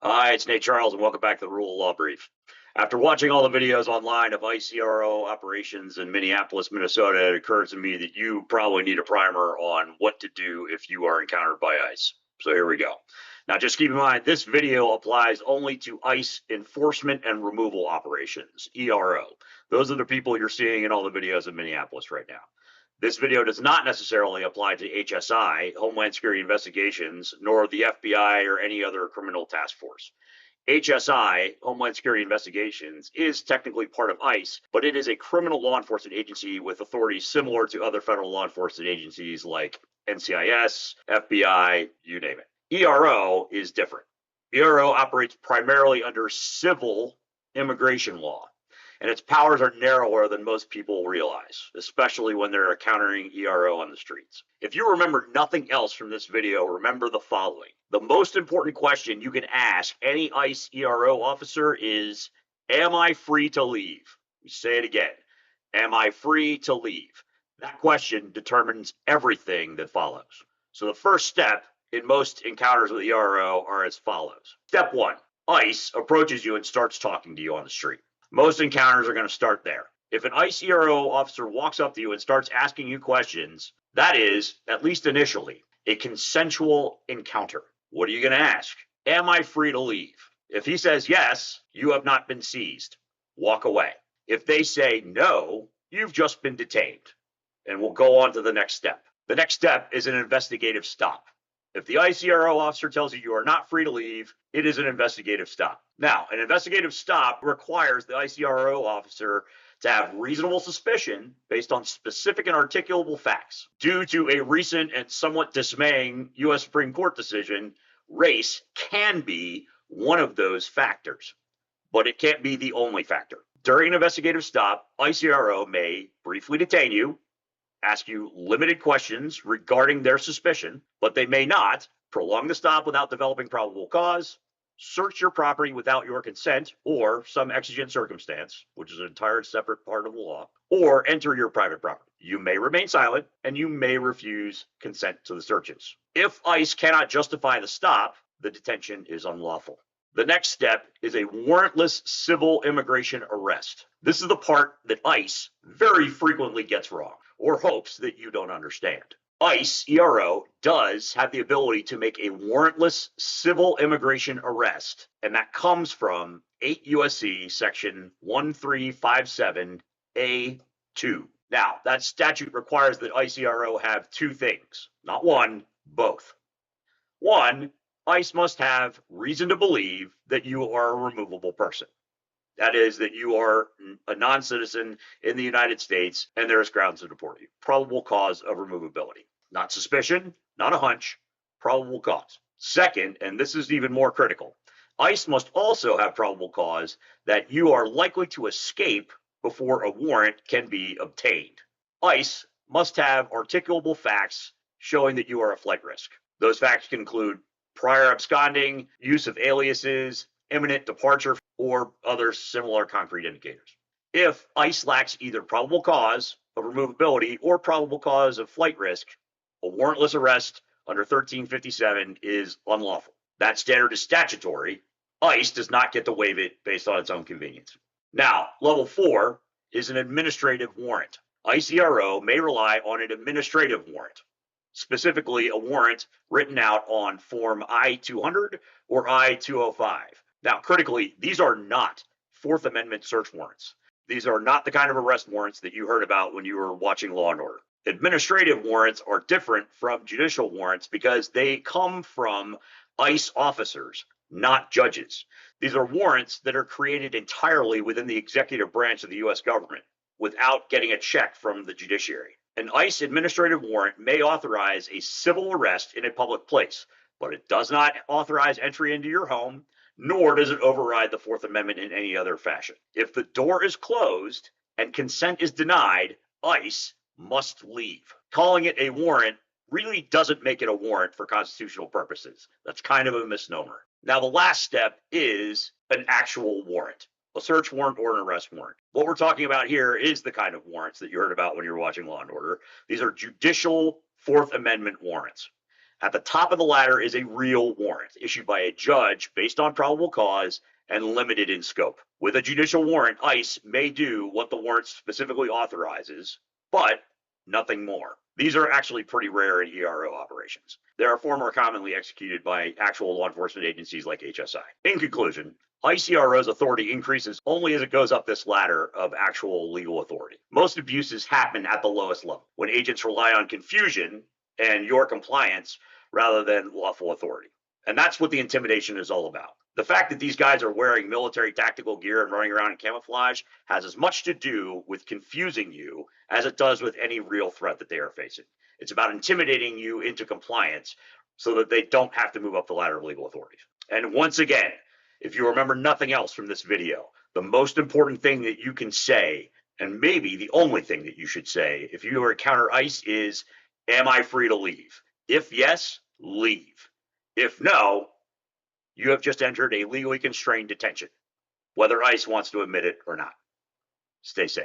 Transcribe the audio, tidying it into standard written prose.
Hi, it's Nate Charles, and welcome back to the Rule of Law Brief. After watching all the videos online of ICE ERO operations in Minneapolis, Minnesota, it occurs to me that you probably need a primer on what to do if you are encountered by ICE. So here we go. Now, just keep in mind, this video applies only to ICE enforcement and removal operations, ERO. Those are the people you're seeing in all the videos in Minneapolis right now. This video does not necessarily apply to HSI, Homeland Security Investigations, nor the FBI or any other criminal task force. HSI, Homeland Security Investigations, is technically part of ICE, but it is a criminal law enforcement agency with authorities similar to other federal law enforcement agencies like NCIS, FBI, you name it. ERO is different. ERO operates primarily under civil immigration law, and its powers are narrower than most people realize, especially when they're encountering ERO on the streets. If you remember nothing else from this video, remember the following. The most important question you can ask any ICE ERO officer is, am I free to leave? We say it again. Am I free to leave? That question determines everything that follows. So the first step in most encounters with ERO are as follows. Step one, ICE approaches you and starts talking to you on the street. Most encounters are going to start there. If an ICE ERO officer walks up to you and starts asking you questions, that is, at least initially, a consensual encounter. What are you going to ask? Am I free to leave? If he says yes, you have not been seized. Walk away. If they say no, you've just been detained. And we'll go on to the next step. The next step is an investigative stop. If the ICE ERO officer tells you you are not free to leave, it is an investigative stop. Now, an investigative stop requires the ICE ERO officer to have reasonable suspicion based on specific and articulable facts. Due to a recent and somewhat dismaying U.S. Supreme Court decision, race can be one of those factors, but it can't be the only factor. During an investigative stop, ICE ERO may briefly detain you, ask you limited questions regarding their suspicion, but they may not prolong the stop without developing probable cause, search your property without your consent or some exigent circumstance, which is an entire separate part of the law, or enter your private property. You may remain silent and you may refuse consent to the searches. If ICE cannot justify the stop, the detention is unlawful. The next step is a warrantless civil immigration arrest. This is the part that ICE very frequently gets wrong or hopes that you don't understand. ICE ERO does have the ability to make a warrantless civil immigration arrest, and that comes from 8 U.S.C. section 1357A2. Now, that statute requires that ICE ERO have two things, not one, both. One, ICE must have reason to believe that you are a removable person. That is, that you are a non-citizen in the United States and there is grounds to deport you. Probable cause of removability. Not suspicion, not a hunch, probable cause. Second, and this is even more critical, ICE must also have probable cause that you are likely to escape before a warrant can be obtained. ICE must have articulable facts showing that you are a flight risk. Those facts can include prior absconding, use of aliases, imminent departure, or other similar concrete indicators. If ICE lacks either probable cause of removability or probable cause of flight risk, a warrantless arrest under 1357 is unlawful. That standard is statutory. ICE does not get to waive it based on its own convenience. Now, level 4 is an administrative warrant. ICE ERO may rely on an administrative warrant, specifically a warrant written out on Form I-200 or I-205. Now, critically, these are not Fourth Amendment search warrants. These are not the kind of arrest warrants that you heard about when you were watching Law and Order. Administrative warrants are different from judicial warrants because they come from ICE officers, not judges. These are warrants that are created entirely within the executive branch of the U.S. government without getting a check from the judiciary. An ICE administrative warrant may authorize a civil arrest in a public place, but it does not authorize entry into your home, nor does it override the Fourth Amendment in any other fashion. If the door is closed and consent is denied, ICE must leave. Calling it a warrant really doesn't make it a warrant for constitutional purposes. That's kind of a misnomer. Now, the last step is an actual warrant, a search warrant or an arrest warrant. What we're talking about here is the kind of warrants that you heard about when you were watching Law and Order. These are judicial Fourth Amendment warrants. At the top of the ladder is a real warrant issued by a judge based on probable cause and limited in scope. With a judicial warrant, ICE may do what the warrant specifically authorizes, but nothing more. These are actually pretty rare in ERO operations. They are far more commonly executed by actual law enforcement agencies like HSI. In conclusion, ICE ERO's authority increases only as it goes up this ladder of actual legal authority. Most abuses happen at the lowest level, when agents rely on confusion and your compliance rather than lawful authority. And that's what the intimidation is all about. The fact that these guys are wearing military tactical gear and running around in camouflage has as much to do with confusing you as it does with any real threat that they are facing. It's about intimidating you into compliance so that they don't have to move up the ladder of legal authorities. And once again, if you remember nothing else from this video, the most important thing that you can say, and maybe the only thing that you should say if you encounter ICE is, am I free to leave? If yes, leave. If no, you have just entered a legally constrained detention, whether ICE wants to admit it or not. Stay safe.